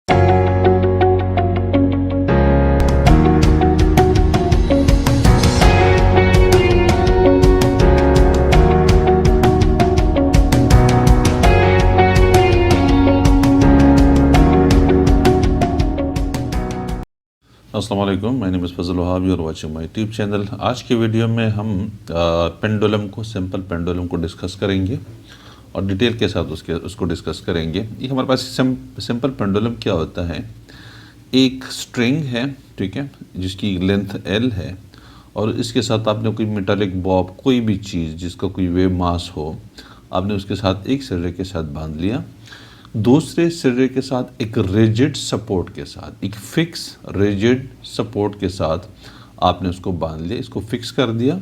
अस्सलाम वालेकुम, my name is Fazal Wahab, you are watching my YouTube channel. आज के वीडियो में हम पेंडुलम को, सिंपल पेंडुलम को डिस्कस करेंगे और डिटेल के साथ उसको डिस्कस करेंगे। ये हमारे पास सिंपल पेंडुलम क्या होता है, एक स्ट्रिंग है, ठीक है, जिसकी लेंथ L है और इसके साथ आपने कोई मेटालिक बॉब, कोई भी चीज़ जिसका कोई वेव मास हो, आपने उसके साथ एक सिरे के साथ बांध लिया। दूसरे सिरे के साथ एक रिजिड सपोर्ट के साथ, एक फिक्स रिजिड सपोर्ट के साथ आपने उसको बांध लिया, इसको फिक्स कर दिया।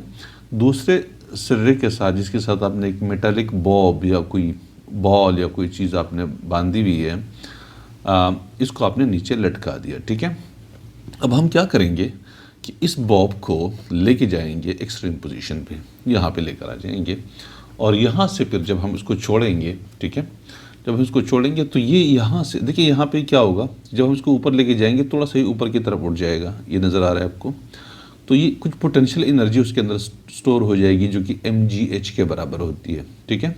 दूसरे सिरे के साथ, जिसके साथ आपने एक मेटालिक बॉब या कोई बॉल या कोई चीज़ आपने बांधी हुई है, इसको आपने नीचे लटका दिया, ठीक है। अब हम क्या करेंगे कि इस बॉब को लेके जाएंगे एक्सट्रीम पोजीशन पे, यहाँ पे लेकर आ जाएंगे और यहाँ से फिर जब हम इसको छोड़ेंगे, ठीक है, जब हम इसको छोड़ेंगे तो ये यहाँ से देखिए, यहाँ पे क्या होगा, जब हम इसको ऊपर लेके जाएंगे थोड़ा सा ही ऊपर की तरफ उठ जाएगा, ये नज़र आ रहा है आपको। तो ये कुछ पोटेंशियल एनर्जी उसके अंदर स्टोर हो जाएगी जो कि mgh के बराबर होती है, ठीक है।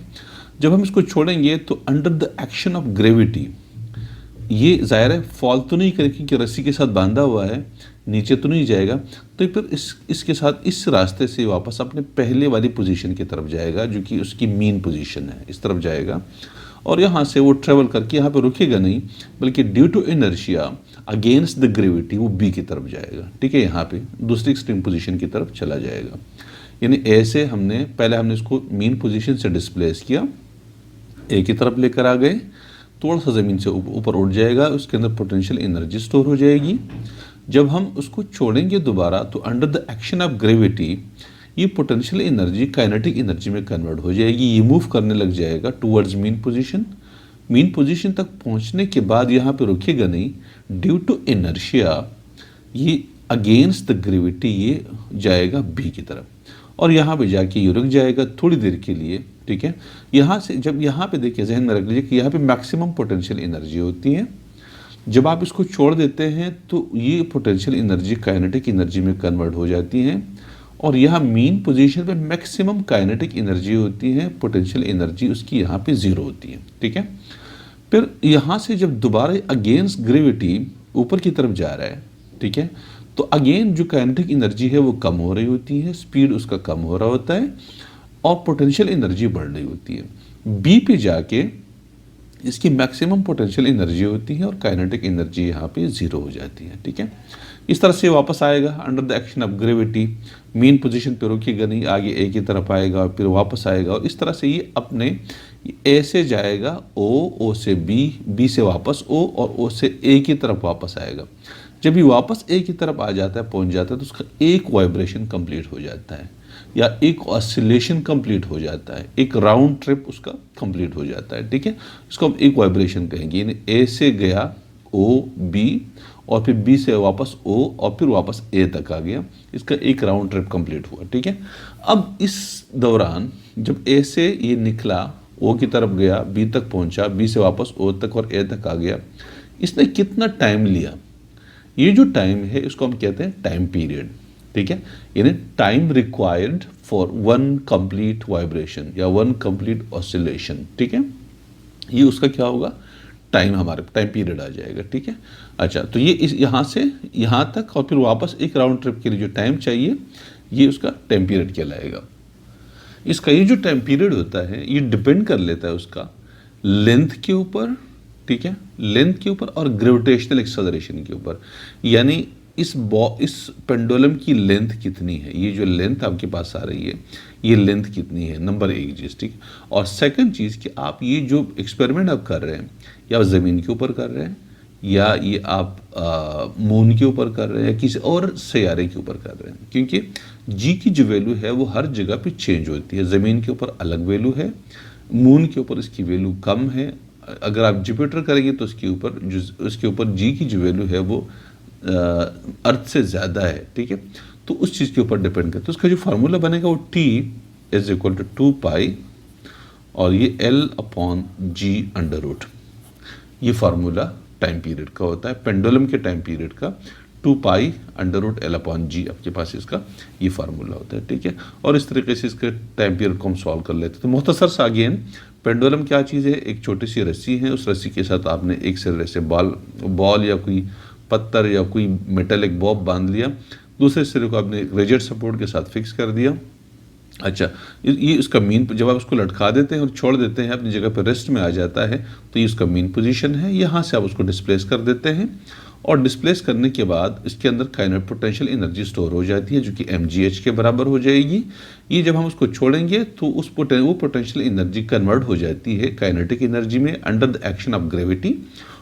जब हम इसको छोड़ेंगे तो under the action of gravity, ये ज़ाहिर है फॉल तो नहीं करेगी कि रस्सी के साथ बांधा हुआ है, नीचे तो नहीं जाएगा, तो फिर इसके साथ इस रास्ते से वापस अपने पहले वाली पोजीशन की तरफ जाएगा जो कि उसकी मीन पोजीशन है, इस तरफ जाएगा और यहाँ से वो ट्रेवल करके यहाँ पे रुकेगा नहीं, बल्कि due to inertia against the gravity वो बी की तरफ जाएगा, ठीक है, यहाँ पे दूसरी एक्सट्रीम पोजीशन की तरफ चला जाएगा। यानी ऐसे पहले हमने इसको मीन पोजीशन से डिस्प्लेस किया, ए की तरफ लेकर आ गए, थोड़ा सा ज़मीन से ऊपर उठ जाएगा, उसके अंदर पोटेंशियल एनर्जी स्टोर हो जाएगी। जब हम उसको छोड़ेंगे दोबारा तो under the action of gravity ये पोटेंशियल एनर्जी काइनेटिक एनर्जी में कन्वर्ट हो जाएगी, ये मूव करने लग जाएगा towards mean position. Mean position तक पहुंचने के बाद यहाँ पे रुकेगा नहीं, ड्यू टू इनर्शिया ये अगेंस्ट द ग्रेविटी ये जाएगा बी की तरफ और यहाँ पे जाके ये रुक जाएगा थोड़ी देर के लिए, ठीक है। यहाँ से जब यहाँ पे देखिए, जहन में रख लीजिए कि यहाँ पे मैक्सिमम पोटेंशियल एनर्जी होती है। जब आप इसको छोड़ देते हैं तो ये पोटेंशियल एनर्जी काइनेटिक एनर्जी में कन्वर्ट हो जाती है और यहाँ मीन पोजीशन पे मैक्सिमम काइनेटिक एनर्जी होती है, पोटेंशियल एनर्जी उसकी यहाँ पे ज़ीरो होती है, ठीक है। फिर यहाँ से जब दोबारा अगेंस्ट ग्रेविटी ऊपर की तरफ जा रहा है, ठीक है, तो अगेन जो काइनेटिक एनर्जी है वो कम हो रही होती है, स्पीड उसका कम हो रहा होता है और पोटेंशियल एनर्जी बढ़ रही होती है। बी पे जाके इसकी मैक्सिमम पोटेंशियल एनर्जी होती है और काइनेटिक एनर्जी यहाँ पे ज़ीरो हो जाती है, ठीक है। इस तरह से वापस आएगा under the action of gravity, mean position पे रुकेगा नहीं, आगे ए की तरफ आएगा, फिर वापस आएगा और इस तरह से ये अपने ए से जाएगा ओ से बी से वापस ओ और ओ से ए की तरफ वापस आएगा। जब ये वापस ए की तरफ आ जाता है, पहुंच जाता है, तो उसका एक वाइब्रेशन कंप्लीट हो जाता है या एक ऑसिलेशन कंप्लीट हो जाता है, एक राउंड ट्रिप उसका कंप्लीट हो जाता है, ठीक है। इसको हम एक वाइब्रेशन कहेंगे, यानी ए से गया ओ बी और फिर बी से वापस ओ और फिर वापस ए तक आ गया, इसका एक राउंड ट्रिप कंप्लीट हुआ, ठीक है। अब इस दौरान जब ए से ये निकला, ओ की तरफ गया, बी तक पहुंचा, बी से वापस ओ तक और ए तक आ गया, इसने कितना टाइम लिया, ये जो टाइम है इसको हम कहते हैं टाइम पीरियड, ठीक है। यानी time required for one complete vibration या वन कंप्लीट ऑसिलेशन, ठीक है, ये उसका क्या होगा, टाइम, हमारे टाइम पीरियड आ जाएगा, ठीक है। अच्छा, तो ये यहाँ से यहाँ तक और फिर वापस एक राउंड ट्रिप के लिए जो टाइम चाहिए, ये उसका टाइम पीरियड कहलाएगा। इसका ये जो टाइम पीरियड होता है ये डिपेंड कर लेता है उसका लेंथ के ऊपर, ठीक है, लेंथ के ऊपर और ग्रेविटेशनल एक्सेलरेशन के ऊपर। यानी इस पेंडुलम की लेंथ कितनी है, ये जो लेंथ आपके पास आ रही है ये लेंथ कितनी है, नंबर एक चीज़, ठीक। और सेकंड चीज़ कि आप ये जो एक्सपेरिमेंट आप कर रहे हैं, या आप ज़मीन के ऊपर कर रहे हैं या ये आप मून के ऊपर कर रहे हैं या किसी और सैयारे के ऊपर कर रहे हैं, क्योंकि जी की जो वैल्यू है वो हर जगह पे चेंज होती है। ज़मीन के ऊपर अलग वैल्यू है, मून के ऊपर इसकी वैल्यू कम है, अगर आप जुपिटर करेंगे तो उसके ऊपर जी की जो वैल्यू है वो अर्थ से ज़्यादा है, ठीक है। तो उस चीज़ के ऊपर डिपेंड करता है। तो उसका जो फार्मूला बनेगा वो T = 2π और ये L/g अंडर रूट, ये फार्मूला टाइम पीरियड का होता है, पेंडुलम के टाइम पीरियड का 2π√L/g आपके पास इसका ये फार्मूला होता है, ठीक है। और इस तरीके से इसके टाइम पीरियड को हम सॉल्व कर लेते हैं। तो मुख्तसर सा अगेन पेंडुलम क्या चीज़ है, एक छोटी सी रस्सी है, उस रस्सी के साथ आपने एक सिरे से बॉल या कोई पत्थर या कोई मेटेलिक बॉब बांध लिया, दूसरे सिरे को आपने रिजिड सपोर्ट के साथ फिक्स कर दिया। अच्छा, ये उसका मीन, जब आप उसको लटका देते हैं और छोड़ देते हैं अपनी जगह पर रेस्ट में आ जाता है, तो ये उसका मीन पोजीशन है। यहाँ से आप उसको डिस्प्लेस कर देते हैं और डिस्प्लेस करने के बाद इसके अंदर काइनेटिक पोटेंशियल एनर्जी स्टोर हो जाती है जो कि mgh के बराबर हो जाएगी। ये जब हम उसको छोड़ेंगे तो वो पोटेंशियल एनर्जी कन्वर्ट हो जाती है काइनेटिक एनर्जी में under the action of gravity,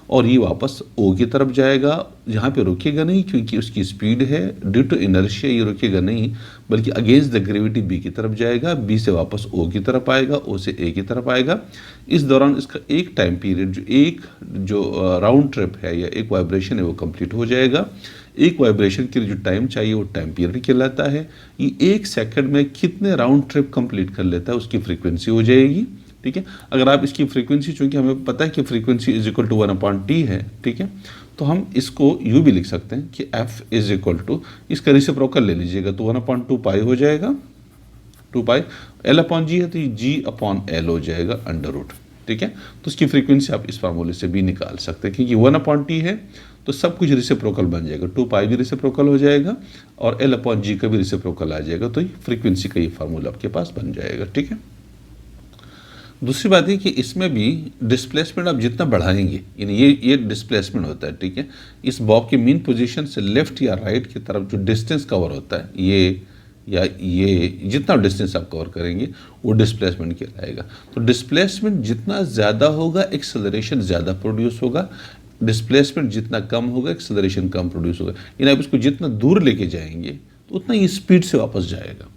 और ये वापस O की तरफ जाएगा। यहाँ पे रुकेगा नहीं क्योंकि उसकी स्पीड है, ड्यू टू इनर्शिया ये रुकेगा नहीं, बल्कि अगेंस्ट द ग्रेविटी B की तरफ जाएगा, B से वापस O की तरफ आएगा, O से A की तरफ आएगा। इस दौरान इसका एक टाइम पीरियड जो राउंड ट्रिप है या एक वाइब्रेशन है वो कंप्लीट हो जाएगा। एक वाइब्रेशन के लिए जो टाइम चाहिए वो टाइम पीरियड कहलाता है। ये 1 सेकंड में कितने राउंड ट्रिप कंप्लीट कर लेता है उसकी फ्रीक्वेंसी हो जाएगी, ठीक है। अगर आप इसकी फ्रीक्वेंसी, चूंकि हमें पता है कि frequency is equal to 1/t है, ठीक है, तो हम इसको यूँ भी लिख सकते हैं कि f इज इक्वल टू, इसका रेसिप्रोकल ले लीजिएगा तो 1/2π हो जाएगा, 2π L/g है तो ये g/L हो जाएगा √, ठीक है। तो उसकी फ्रीक्वेंसी आप इस फार्मूले से भी निकाल सकते हैं, क्योंकि 1/t है तो सब कुछ रेसिप्रोकल बन जाएगा, 2π भी रेसिप्रोकल हो जाएगा और L/g का भी रेसिप्रोकल आ जाएगा, तो ये फ्रीक्वेंसी का ये फार्मूला आपके पास बन जाएगा, ठीक है। दूसरी बात है कि इसमें भी डिस्प्लेसमेंट आप जितना बढ़ाएंगे, यानी ये डिस्प्लेसमेंट होता है, ठीक है। इस बॉब की मीन पोजीशन से लेफ्ट या राइट की तरफ जो डिस्टेंस कवर होता है, ये जितना डिस्टेंस आप कवर करेंगे वो डिस्प्लेसमेंट कहलाएगा। तो डिस्प्लेसमेंट जितना ज़्यादा होगा एक्सेलरेशन ज़्यादा प्रोड्यूस होगा, डिस्प्लेसमेंट जितना कम होगा एक्सेलरेशन कम प्रोड्यूस होगा। यानी आप इसको जितना दूर लेके जाएंगे तो उतना ये स्पीड से वापस जाएगा,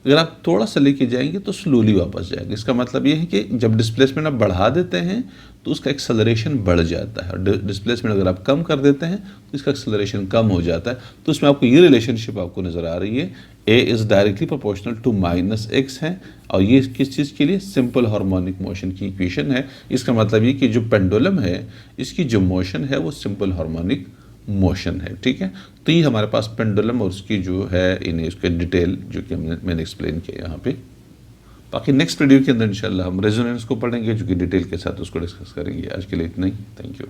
अगर आप थोड़ा सा लेके जाएंगे तो स्लोली वापस जाएगा। इसका मतलब ये है कि जब डिस्प्लेसमेंट आप बढ़ा देते हैं तो उसका एक्सेलरेशन बढ़ जाता है, और डिस्प्लेसमेंट अगर आप कम कर देते हैं तो इसका एक्सेलरेशन कम हो जाता है। तो इसमें आपको ये रिलेशनशिप आपको नज़र आ रही है, A is directly proportional to -x है, और ये किस चीज़ के लिए, सिंपल हार्मोनिक मोशन की इक्वेशन है। इसका मतलब ये कि जो पेंडुलम है इसकी जो मोशन है वो सिंपल हार्मोनिक मोशन है, ठीक है। तो ये हमारे पास पेंडुलम और उसकी जो है इन्हें उसके डिटेल जो कि मैंने एक्सप्लेन किया यहाँ पे। बाकी नेक्स्ट वीडियो के अंदर इंशाल्लाह हम रेजोनेंस को पढ़ेंगे जो कि डिटेल के साथ उसको डिस्कस करेंगे। आज के लिए इतना ही, थैंक यू।